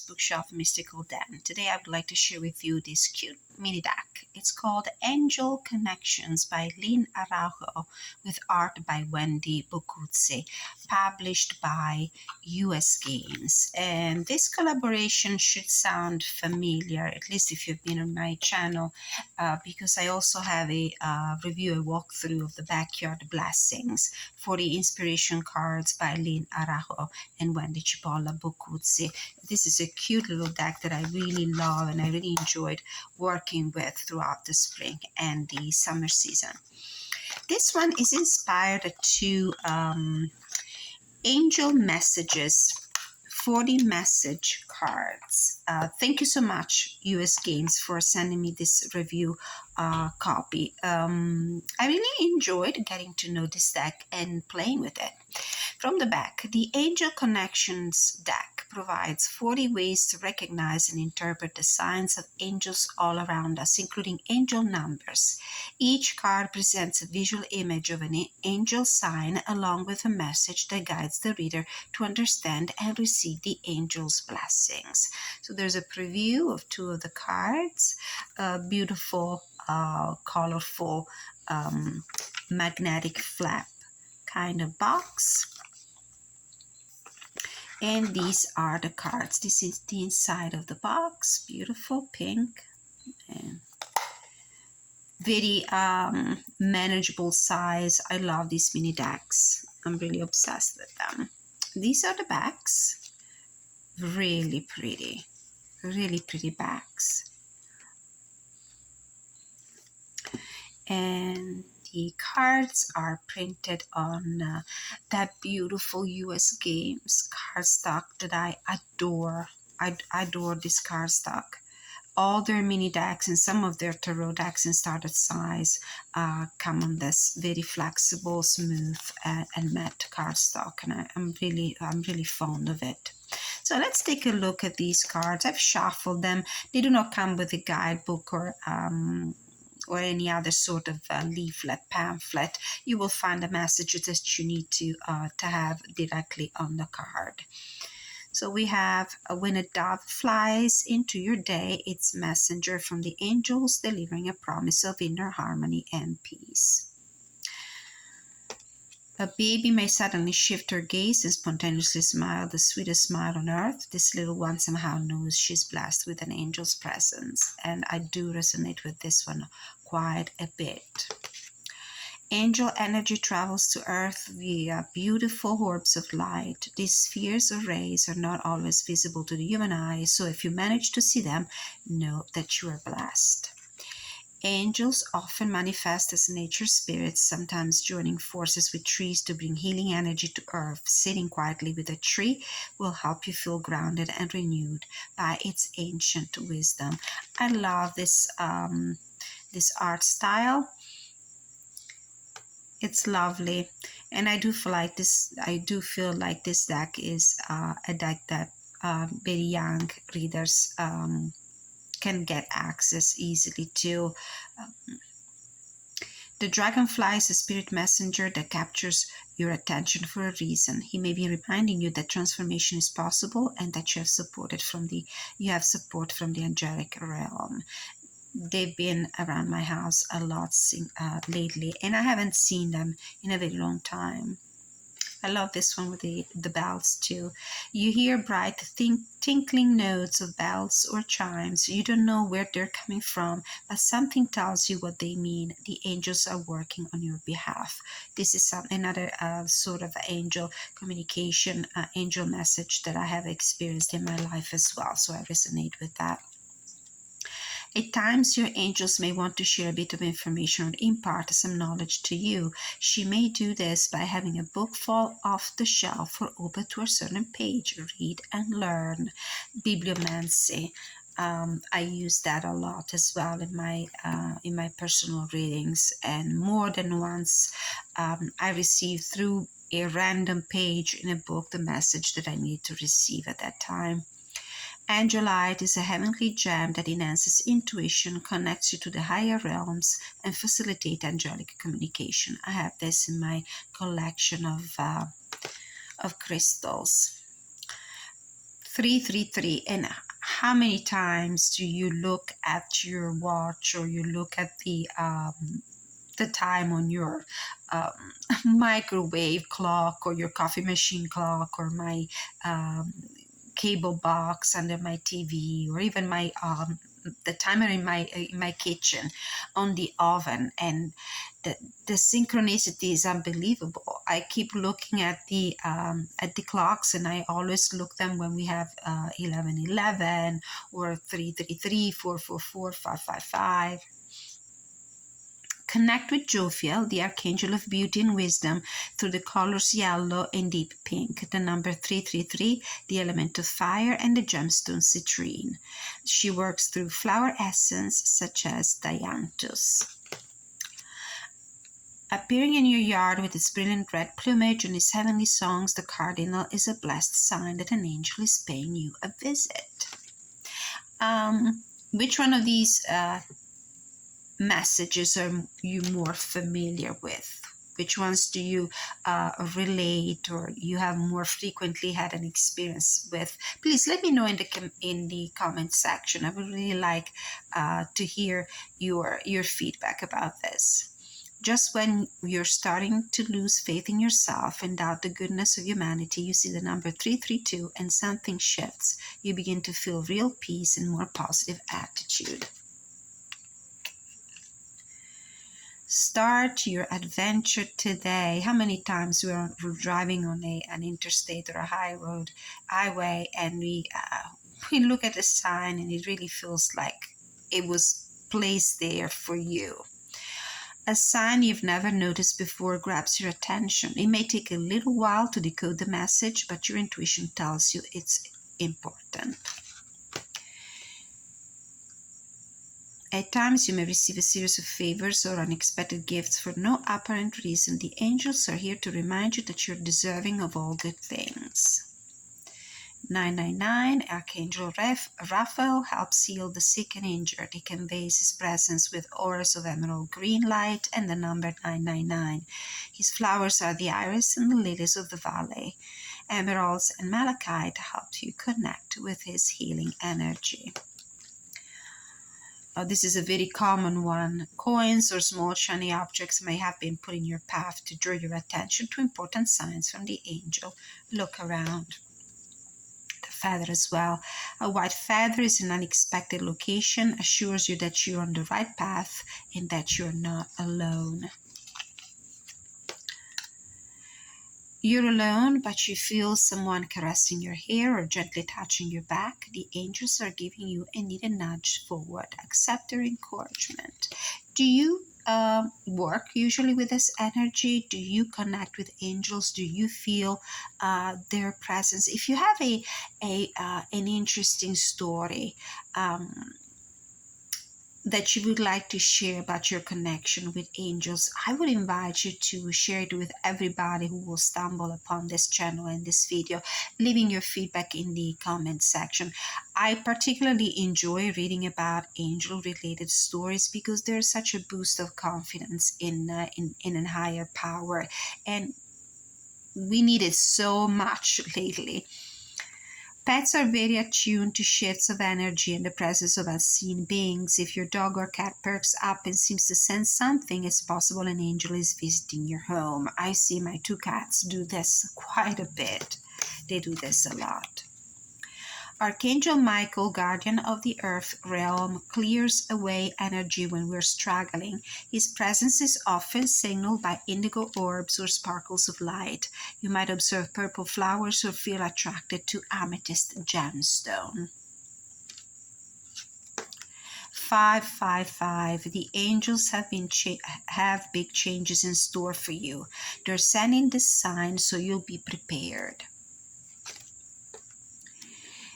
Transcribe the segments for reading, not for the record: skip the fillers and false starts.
Bookshelf Mystical Den. Today I would like to share with you this cute mini deck. It's called Angel Connections by Lynn Araujo with art by Wendy Boccuzzi, published by US Games. And this collaboration should sound familiar, at least if you've been on my channel, because I also have a review, a walkthrough of the Backyard Blessings for the inspiration cards by Lynn Araujo and Wendy Boccuzzi. This is a cute little deck that I really love and I really enjoyed working with throughout the spring and the summer season. This one is inspired to angel messages, 40 message cards. Thank you so much, US Games, for sending me this review copy. I really enjoyed getting to know this deck and playing with it. From the back, the Angel Connections deck provides 40 ways to recognize and interpret the signs of angels all around us, including angel numbers. Each card presents a visual image of an angel sign along with a message that guides the reader to understand and receive the angel's blessings. So there's a preview of two of the cards, a beautiful, colorful, magnetic flap kind of box. And these are the cards. This is the inside of the box. Beautiful pink and very manageable size. I love these mini decks. I'm really obsessed with them. These are the backs. Really pretty backs. And the cards are printed on that beautiful US Games cardstock that I adore. I adore this cardstock. All their mini decks and some of their tarot decks in starter size come on this very flexible, smooth, and matte cardstock, and I'm really fond of it. So let's take a look at these cards. I've shuffled them. They do not come with a guidebook or any other sort of leaflet, pamphlet. You will find the messages that you need to have directly on the card. So we have, when a dove flies into your day, it's messenger from the angels delivering a promise of inner harmony and peace. A baby may suddenly shift her gaze and spontaneously smile, the sweetest smile on earth. This little one somehow knows she's blessed with an angel's presence, and I do resonate with this one quite a bit. Angel energy travels to earth via beautiful orbs of light. These spheres or rays are not always visible to the human eye, so if you manage to see them, know that you are blessed. Angels often manifest as nature spirits, sometimes joining forces with trees to bring healing energy to earth. Sitting quietly with a tree will help you feel grounded and renewed by its ancient wisdom. I love this this art style. It's lovely, and I do feel like this deck is a deck that very young readers can get access easily to. The dragonfly is a spirit messenger that captures your attention for a reason. He may be reminding you that transformation is possible and that you have support from the angelic realm. They've been around my house a lot lately, and I haven't seen them in a very long time. I love this one with the bells too. You hear bright tinkling notes of bells or chimes. You don't know where they're coming from, but something tells you what they mean. The angels are working on your behalf. This is another sort of angel communication, angel message that I have experienced in my life as well, so I resonate with that. At times, your angels may want to share a bit of information or impart some knowledge to you. She may do this by having a book fall off the shelf or open to a certain page. Read and learn. Bibliomancy. I use that a lot as well in my personal readings, and more than once I received through a random page in a book the message that I need to receive at that time. Angelite is a heavenly gem that enhances intuition, connects you to the higher realms, and facilitates angelic communication. I have this in my collection of crystals. 333. And how many times do you look at your watch, or you look at the time on your um, microwave clock, or your coffee machine clock, or my cable box under my TV, or even my the timer in my kitchen on the oven, and the synchronicity is unbelievable. I keep looking at the clocks, and I always look them when we have 11:11 or 3:33, 4:44, 5:55. Connect with Jophiel, the archangel of beauty and wisdom, through the colors yellow and deep pink, the number 333, the element of fire, and the gemstone citrine. She works through flower essence such as dianthus. Appearing in your yard with its brilliant red plumage and its heavenly songs, the cardinal is a blessed sign that an angel is paying you a visit. Which one of these messages are you more familiar with? Which ones do you relate, or you have more frequently had an experience with? Please let me know in the comment section. I would really like to hear your feedback about this. Just when you're starting to lose faith in yourself and doubt the goodness of humanity, you see the number 332 and something shifts. You begin to feel real peace and more positive attitude. Start your adventure today. How many times we're driving on an interstate or a highway, and we look at a sign and it really feels like it was placed there for you. A sign you've never noticed before grabs your attention. It may take a little while to decode the message, but your intuition tells you it's important. At times, you may receive a series of favors or unexpected gifts for no apparent reason. The angels are here to remind you that you're deserving of all good things. 999, Archangel Raphael helps heal the sick and injured. He conveys his presence with auras of emerald green light and the number 999. His flowers are the iris and the lilies of the valley. Emeralds and malachite help you connect with his healing energy. This is a very common one. Coins or small shiny objects may have been put in your path to draw your attention to important signs from the angel. Look around. Feather as well. A white feather is an unexpected location, assures you that you're on the right path and that you're not alone. You're alone, but you feel someone caressing your hair or gently touching your back. The angels are giving you a needed nudge forward. Accept their encouragement. Do you work usually with this energy? Do you connect with angels? Do you feel their presence? If you have an interesting story that you would like to share about your connection with angels, I would invite you to share it with everybody who will stumble upon this channel and this video, leaving your feedback in the comment section. I particularly enjoy reading about angel-related stories because there's such a boost of confidence in a higher power, and we need it so much lately. Pets are very attuned to shifts of energy and the presence of unseen beings. If your dog or cat perks up and seems to sense something, it's possible an angel is visiting your home. I see my 2 cats do this quite a bit. They do this a lot. Archangel Michael, guardian of the earth realm, clears away energy when we're struggling. His presence is often signaled by indigo orbs or sparkles of light. You might observe purple flowers or feel attracted to amethyst gemstone. 555. The angels have big changes in store for you. They're sending this sign so you'll be prepared.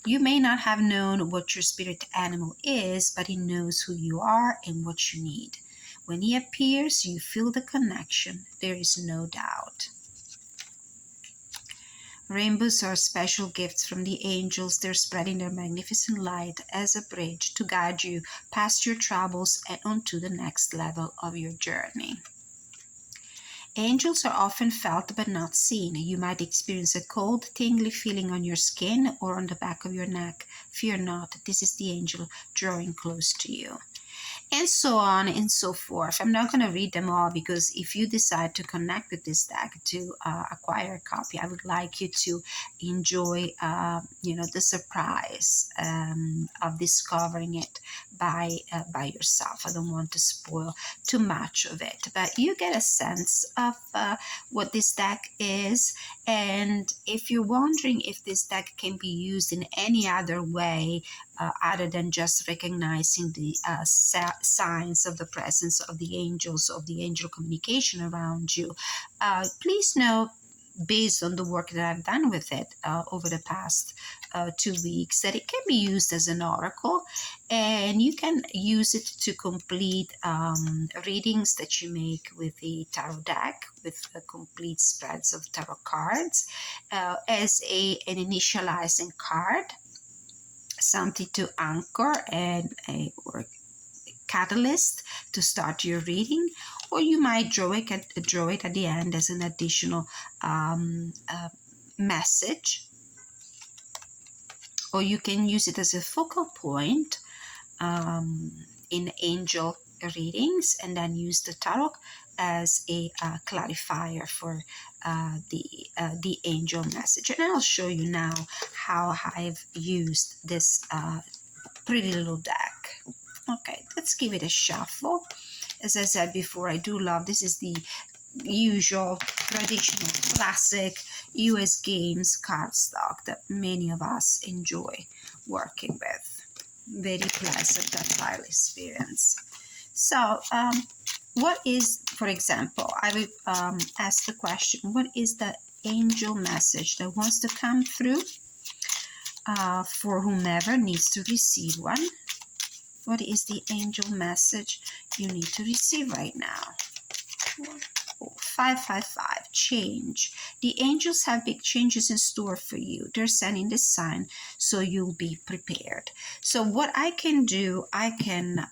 You may not have known what your spirit animal is, but he knows who you are and what you need. When he appears, you feel the connection. There is no doubt. Rainbows are special gifts from the angels. They're spreading their magnificent light as a bridge to guide you past your troubles and onto the next level of your journey. Angels are often felt but not seen. You might experience a cold, tingly feeling on your skin or on the back of your neck. Fear not, this is the angel drawing close to you. And so on and so forth. I'm not going to read them all because if you decide to connect with this deck to acquire a copy, I would like you to enjoy, the surprise of discovering it by yourself. I don't want to spoil too much of it, but you get a sense of what this deck is. And if you're wondering if this deck can be used in any other way, other than just recognizing the signs of the presence of the angels, of the angel communication around you, please know, based on the work that I've done with it over the past 2 weeks, that it can be used as an oracle, and you can use it to complete readings that you make with the tarot deck, with complete spreads of tarot cards, as an initializing card, something to anchor and or catalyst to start your reading, or you might draw it at the end as an additional message, or you can use it as a focal point in angel readings, and then use the tarot as a clarifier for the angel message. And I'll show you now how I've used this pretty little deck. Okay, let's give it a shuffle. As I said before, I do love, this is the usual traditional classic US games cardstock that many of us enjoy working with. Very pleasant, tactile experience. So what is, for example, I will ask the question, what is the angel message that wants to come through for whomever needs to receive one? What is the angel message you need to receive right now? 555, change. The angels have big changes in store for you. They're sending this sign so you'll be prepared. So what I can do, I can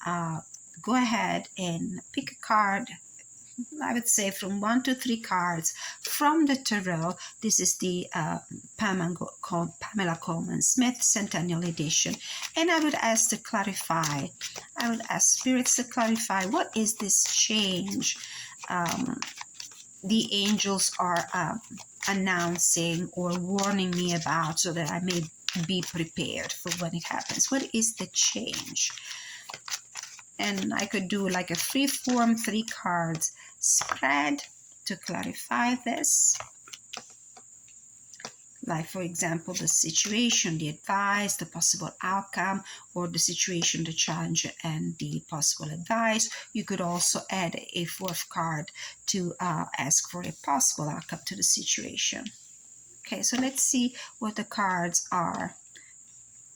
go ahead and pick a card. I would say from 1 to 3 cards from the tarot. This is the Pamela Coleman Smith Centennial Edition. And I would ask to clarify, I would ask spirits to clarify, what is this change the angels are announcing or warning me about, so that I may be prepared for when it happens. What is the change? And I could do like a free form 3 cards spread to clarify this. Like, for example, the situation, the advice, the possible outcome, or the situation, the challenge, and the possible advice. You could also add a 4th card to ask for a possible outcome to the situation. Okay, so let's see what the cards are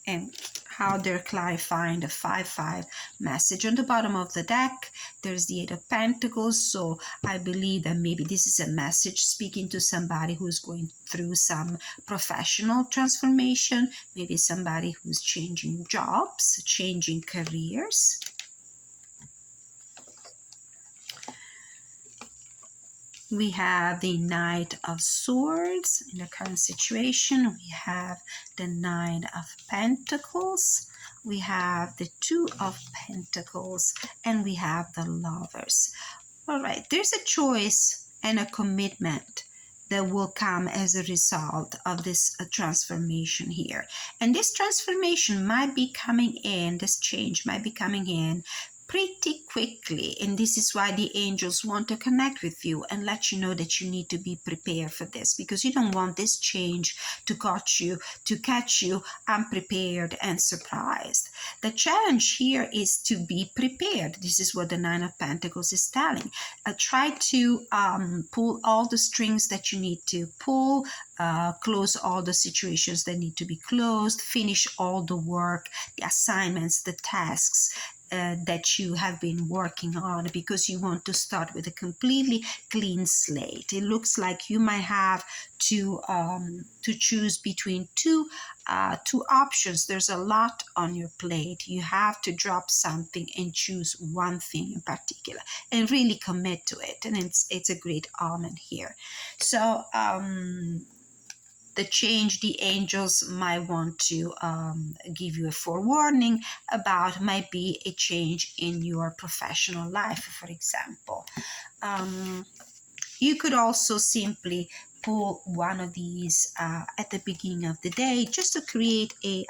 and how they're clarifying the 5-5 message. On the bottom of the deck, there's the 8 of Pentacles. So I believe that maybe this is a message speaking to somebody who's going through some professional transformation, maybe somebody who's changing jobs, changing careers. We have the Knight of Swords in the current situation. We have the 9 of Pentacles. We have the 2 of Pentacles. And we have the Lovers. All right, there's a choice and a commitment that will come as a result of this transformation here. And this transformation might be coming in, this change might be coming in pretty quickly, and this is why the angels want to connect with you and let you know that you need to be prepared for this, because you don't want this change to catch you unprepared and surprised. The challenge here is to be prepared. This is what the 9 of Pentacles is telling. Try to pull all the strings that you need to pull, close all the situations that need to be closed, finish all the work, the assignments, the tasks that you have been working on, because you want to start with a completely clean slate. It looks like you might have to choose between 2 two options. There's a lot on your plate. You have to drop something and choose one thing in particular and really commit to it. And it's a great omen here. So the change, the angels might want to give you a forewarning about might be a change in your professional life, for example. You could also simply pull one of these at the beginning of the day just to create a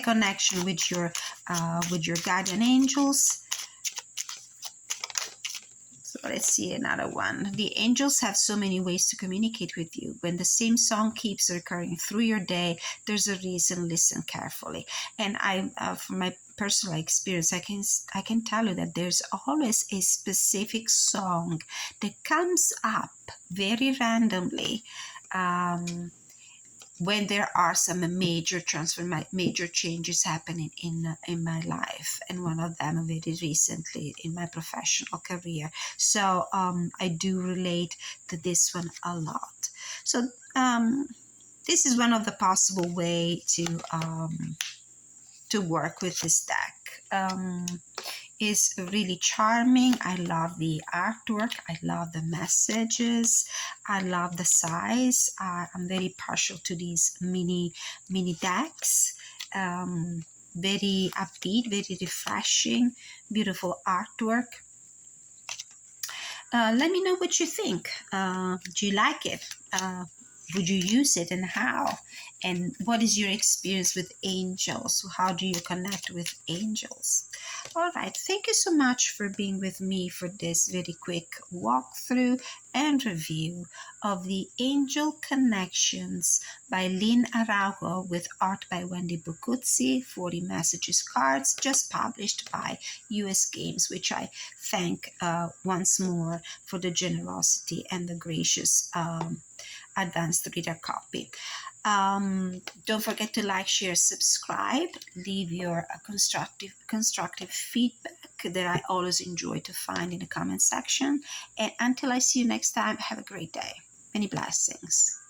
connection with your guardian angels. So let's see another one. The angels have so many ways to communicate with you. When the same song keeps recurring through your day, there's a reason. Listen carefully. And from my personal experience, I can tell you that there's always a specific song that comes up very randomly. When there are some major changes happening in my life, and one of them very recently in my professional career. So I do relate to this one a lot. So this is one of the possible way to work with this deck. Is really charming. I love the artwork. I love the messages. I love the size. I'm very partial to these mini decks. Very upbeat, very refreshing, beautiful artwork. Let me know what you think. Do you like it? Would you use it, and how? And what is your experience with angels? How do you connect with angels? All right, thank you so much for being with me for this very quick walkthrough and review of the Angel Connections by Lynn Araujo with art by Wendy Boccuzzi, 40 Messages cards, just published by US Games, which I thank once more for the generosity and the gracious advanced reader copy. Don't forget to like, share, subscribe, leave your constructive feedback that I always enjoy to find in the comment section. And until I see you next time, have a great day. Many blessings.